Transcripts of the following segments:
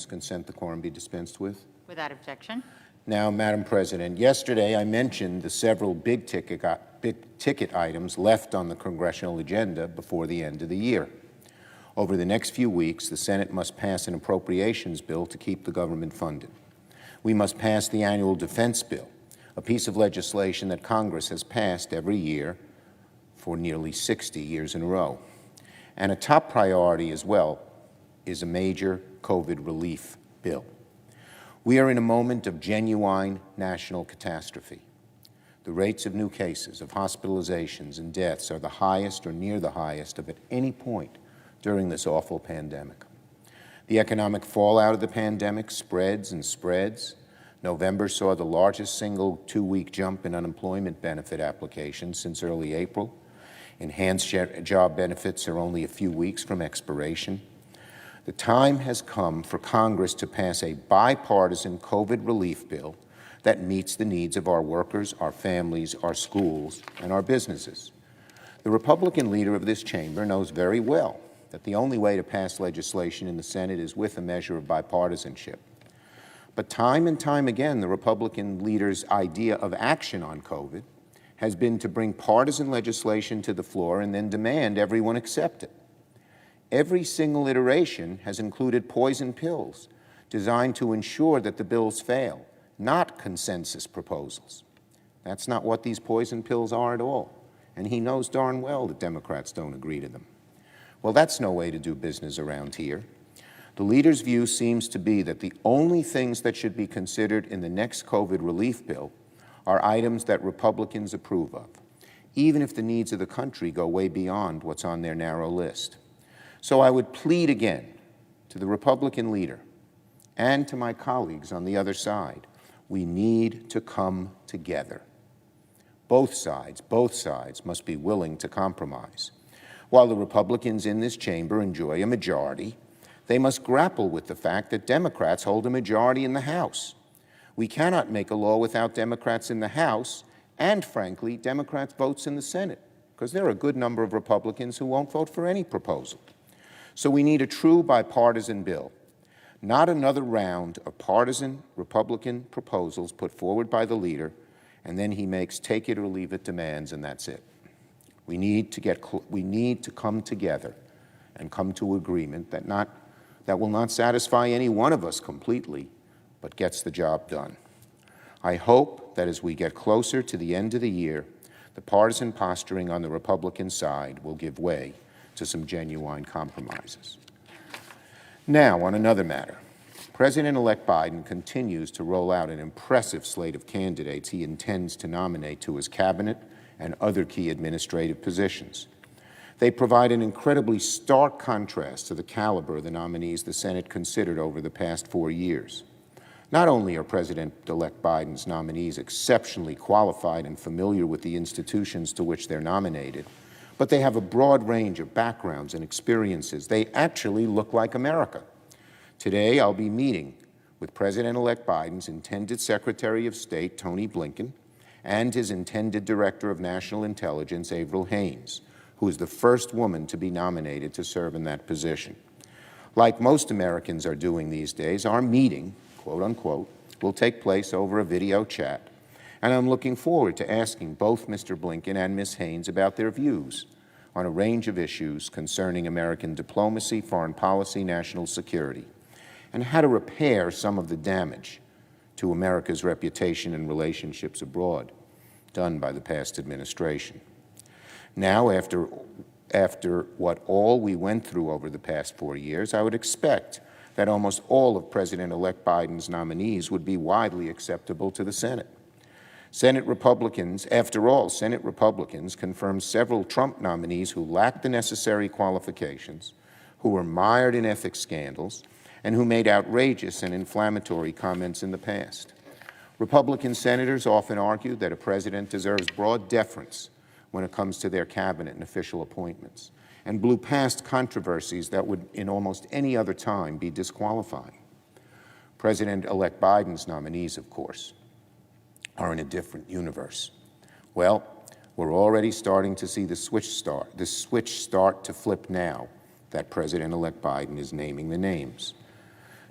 Consent the quorum be dispensed with. Without objection. Now, Madam President, yesterday I mentioned the several big ticket items left on the congressional agenda before the end of the year. Over the next few weeks, the Senate must pass an appropriations bill to keep the government funded. We must pass the annual defense bill, a piece of legislation that Congress has passed every year for nearly 60 years in a row. And a top priority as well is a major COVID relief bill. We are in a moment of genuine national catastrophe. The rates of new cases, of hospitalizations and deaths are the highest or near the highest of at any point during this awful pandemic. The economic fallout of the pandemic spreads and spreads. November saw the largest single two-week jump in unemployment benefit applications since early April. Enhanced job benefits are only a few weeks from expiration. The time has come for Congress to pass a bipartisan COVID relief bill that meets the needs of our workers, our families, our schools, and our businesses. The Republican leader of this chamber knows very well that the only way to pass legislation in the Senate is with a measure of bipartisanship. But time and time again, the Republican leader's idea of action on COVID has been to bring partisan legislation to the floor and then demand everyone accept it. Every single iteration has included poison pills designed to ensure that the bills fail, not consensus proposals. That's not what these poison pills are at all, and he knows darn well that Democrats don't agree to them. Well, that's no way to do business around here. The leader's view seems to be that the only things that should be considered in the next COVID relief bill are items that Republicans approve of, even if the needs of the country go way beyond what's on their narrow list. So I would plead again to the Republican leader and to my colleagues on the other side, we need to come together. Both sides must be willing to compromise. While the Republicans in this chamber enjoy a majority, they must grapple with the fact that Democrats hold a majority in the House. We cannot make a law without Democrats in the House and, frankly, Democrats' votes in the Senate, because there are a good number of Republicans who won't vote for any proposal. So we need a true bipartisan bill, not another round of partisan Republican proposals put forward by the leader, and then he makes take it or leave it demands, and that's it. We need to come together and come to agreement that will not satisfy any one of us completely, but gets the job done. I hope that as we get closer to the end of the year, the partisan posturing on the Republican side will give way to some genuine compromises. Now, on another matter, President-elect Biden continues to roll out an impressive slate of candidates he intends to nominate to his cabinet and other key administrative positions. They provide an incredibly stark contrast to the caliber of the nominees the Senate considered over the past 4 years. Not only are President-elect Biden's nominees exceptionally qualified and familiar with the institutions to which they're nominated, but they have a broad range of backgrounds and experiences. They actually look like America. Today, I'll be meeting with President-elect Biden's intended Secretary of State, Tony Blinken, and his intended Director of National Intelligence, Avril Haines, who is the first woman to be nominated to serve in that position. Like most Americans are doing these days, our meeting, quote unquote, will take place over a video chat. And I'm looking forward to asking both Mr. Blinken and Ms. Haines about their views on a range of issues concerning American diplomacy, foreign policy, national security, and how to repair some of the damage to America's reputation and relationships abroad done by the past administration. Now, after what all we went through over the past 4 years, I would expect that almost all of President-elect Biden's nominees would be widely acceptable to the Senate. Senate Republicans confirmed several Trump nominees who lacked the necessary qualifications, who were mired in ethics scandals, and who made outrageous and inflammatory comments in the past. Republican senators often argue that a president deserves broad deference when it comes to their cabinet and official appointments, and blew past controversies that would, in almost any other time, be disqualifying. President-elect Biden's nominees, of course, are in a different universe. Well, we're already starting to see the switch start to flip now that President-elect Biden is naming the names.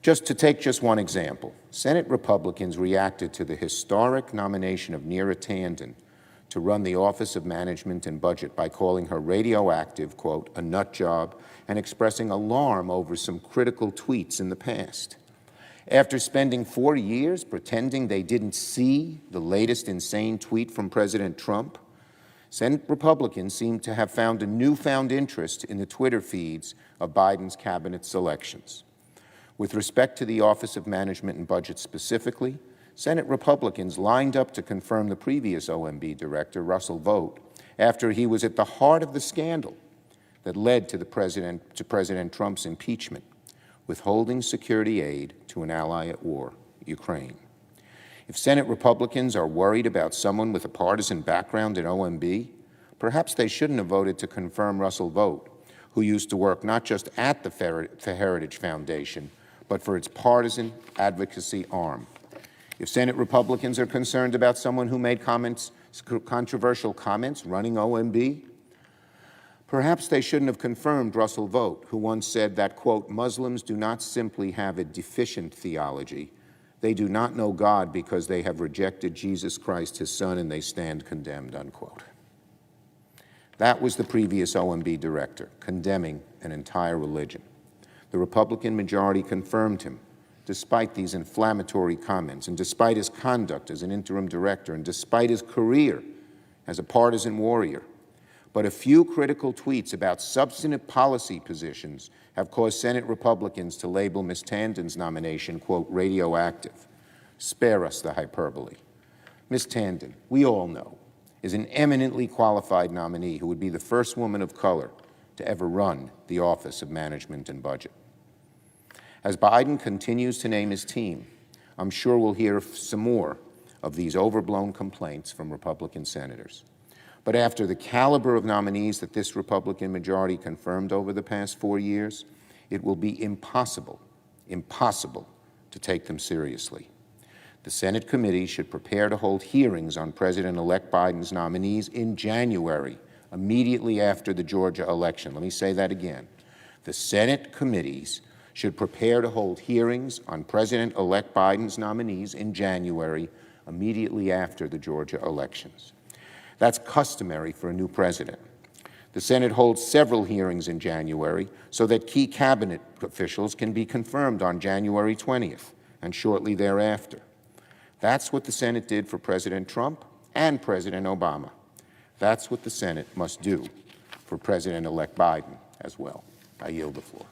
Just to take just one example, Senate Republicans reacted to the historic nomination of Neera Tanden to run the Office of Management and Budget by calling her radioactive, quote, a nut job, and expressing alarm over some critical tweets in the past. After spending 4 years pretending they didn't see the latest insane tweet from President Trump, Senate Republicans seem to have found a newfound interest in the Twitter feeds of Biden's cabinet selections. With respect to the Office of Management and Budget specifically, Senate Republicans lined up to confirm the previous OMB director, Russell Vought, after he was at the heart of the scandal that led to President Trump's impeachment, withholding security aid to an ally at war, Ukraine. If Senate Republicans are worried about someone with a partisan background in OMB, perhaps they shouldn't have voted to confirm Russell Vought, who used to work not just at the Heritage Foundation, but for its partisan advocacy arm. If Senate Republicans are concerned about someone who made controversial comments running OMB, perhaps they shouldn't have confirmed Russell Vought, who once said that, quote, Muslims do not simply have a deficient theology, they do not know God because they have rejected Jesus Christ, his son, and they stand condemned, unquote. That was the previous OMB director, condemning an entire religion. The Republican majority confirmed him, despite these inflammatory comments, and despite his conduct as an interim director, and despite his career as a partisan warrior. But a few critical tweets about substantive policy positions have caused Senate Republicans to label Ms. Tanden's nomination, quote, radioactive. Spare us the hyperbole. Ms. Tanden, we all know, is an eminently qualified nominee who would be the first woman of color to ever run the Office of Management and Budget. As Biden continues to name his team, I'm sure we'll hear some more of these overblown complaints from Republican senators. But after the caliber of nominees that this Republican majority confirmed over the past 4 years, it will be impossible to take them seriously. The Senate committee should prepare to hold hearings on President-elect Biden's nominees in January, immediately after the Georgia election. Let me say that again. The Senate committees should prepare to hold hearings on President-elect Biden's nominees in January, immediately after the Georgia elections. That's customary for a new president. The Senate holds several hearings in January so that key cabinet officials can be confirmed on January 20th and shortly thereafter. That's what the Senate did for President Trump and President Obama. That's what the Senate must do for President-elect Biden as well. I yield the floor.